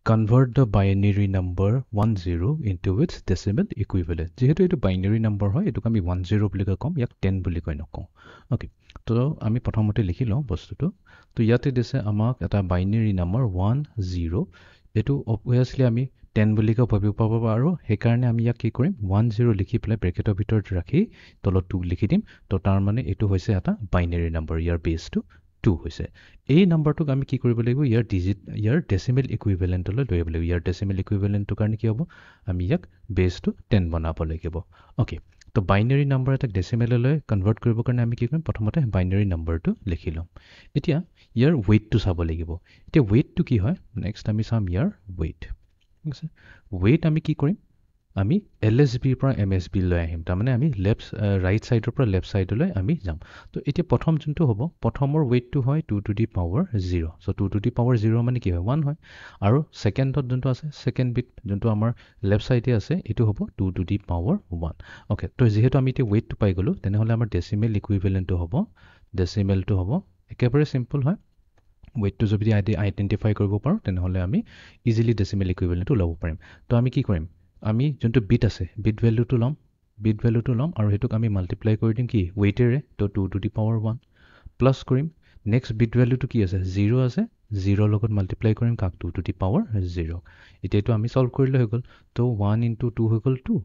convert the binary number 10 into its decimal equivalent. যেহেতু এটো binary number হয় এটোক আমি 10 বুলি কম ইয়াক 10 বুলি কই নকওঁ ওকে তো আমি প্ৰথমতে লিখি লওঁ বস্তুটো তো ইয়াতে দিছে আমাক এটা binary number 10 এটো obviously আমি 10 বুলি ভাবিব পাব আৰু সেই কাৰণে আমি ইয়াক কি কৰিম 10 লিখি পেলাই ব্ৰেকেটৰ ভিতৰত ৰাখি তলত 2 লিখি দিম তো তাৰ মানে এটো হৈছে এটা binary number ইয়াৰ বেসটো 2 হৈছে এই নাম্বাৰটোক আমি কি কৰিব লাগিব ইয়াৰ ডিজিট ইয়াৰ ডেসিমেল ইকুইভ্যালেন্টলৈ লৈ যাব লাগিব ইয়াৰ ডেসিমেল ইকুইভ্যালেন্টৰ কাৰণে কি হ'ব আমি ইয়াক বেসটো 10 বনাব লাগিব ওকে তো বাইনাৰি নাম্বাৰ এটা ডেসিমেললৈ কনভাৰ্ট কৰিবৰ কাৰণে আমি কি কৰিম প্ৰথমতে বাইনাৰি নাম্বাৰটো লিখি লম এতিয়া ইয়াৰ ওয়েটটো চাব লাগিব এতিয়া ওয়েটটো কি হয় নেক্সট আমি চাম ইয়াৰ ওয়েট ঠিক আছে ওয়েট আমি কি কৰিম আমি এলএসবি পৰা এমএসবি লৈ আহিম তাৰ মানে আমি লেফট ৰাইট সাইডৰ পৰা লেফট সাইডলৈ আমি যাম তো এতিয়া প্ৰথম যোনটো হ'ব প্ৰথমৰ ওয়েটটো হয় 2 to the power 0 so 2 to the power 0 মানে কি হয় 1 হয় আৰু সেকেন্ডত যোনটো আছে সেকেন্ড বিট যোনটো আমাৰ লেফট সাইডে আছে এটো হ'ব 2 টু দি পাৱাৰ 1 ওকে তো যেহেতু আমি এতিয়া ওয়েটটো পাই গলো তেনেহলে আমাৰ ডেসিমেল ইকুইভ্যালেন্টটো হ'ব ডেসিমেলটো হ'ব একেবাৰে সিম্পল হয় ওয়েটটো যদি আইডেন্টিফাই কৰিব পাৰো তেনেহলে আমি ইজিলি ডেসিমেল ইকুইভ্যালেন্টটো ল'ব পাৰিম তো আমি কি কৰিম আমি যোনটো বিট আছে বিট ভ্যালুটো লম আৰু হেতুক আমি মাল্টিপ্লাই কৰি দিম কি ওয়েটেৰে তো 2 টু দি পাৱাৰ 1 প্লাস কৰিম নেক্সট বিট ভ্যালুটো কি আছে 0 আছে 0 লগত মাল্টিপ্লাই কৰিম কাক 2 টু দি পাৱাৰ 0 এতিয়াটো আমি সলভ কৰিলে হৈ গল তো 1 * 2 হৈ গল 2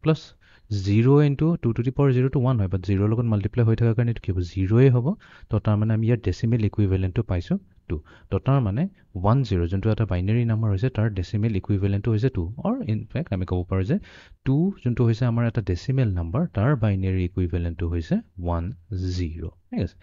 plus 0 * 2 to the power 0 to 1 হয় বাট 0 লগত মাল্টিপ্লাই হৈ থকা কাৰণে কি হ'ব 0 এ হ'ব তো তাৰ মানে আমি ইয়াৰ ডেসিমেল ইকুইভ্যালেন্টটো পাইছো 2 তো তাৰ মানে 10 যোনটো এটা বাইনাৰি নাম্বাৰ হৈছে তাৰ ডেসিমেল ইকুইভ্যালেন্টটো হৈছে 2 অৰ ইন ফ্যাক্ট আমি ক'ব পাৰো যে 2 যোনটো হৈছে আমাৰ এটা ডেসিমেল নাম্বাৰ তাৰ বাইনাৰি ইকুইভ্যালেন্টটো হৈছে 10 ঠিক আছে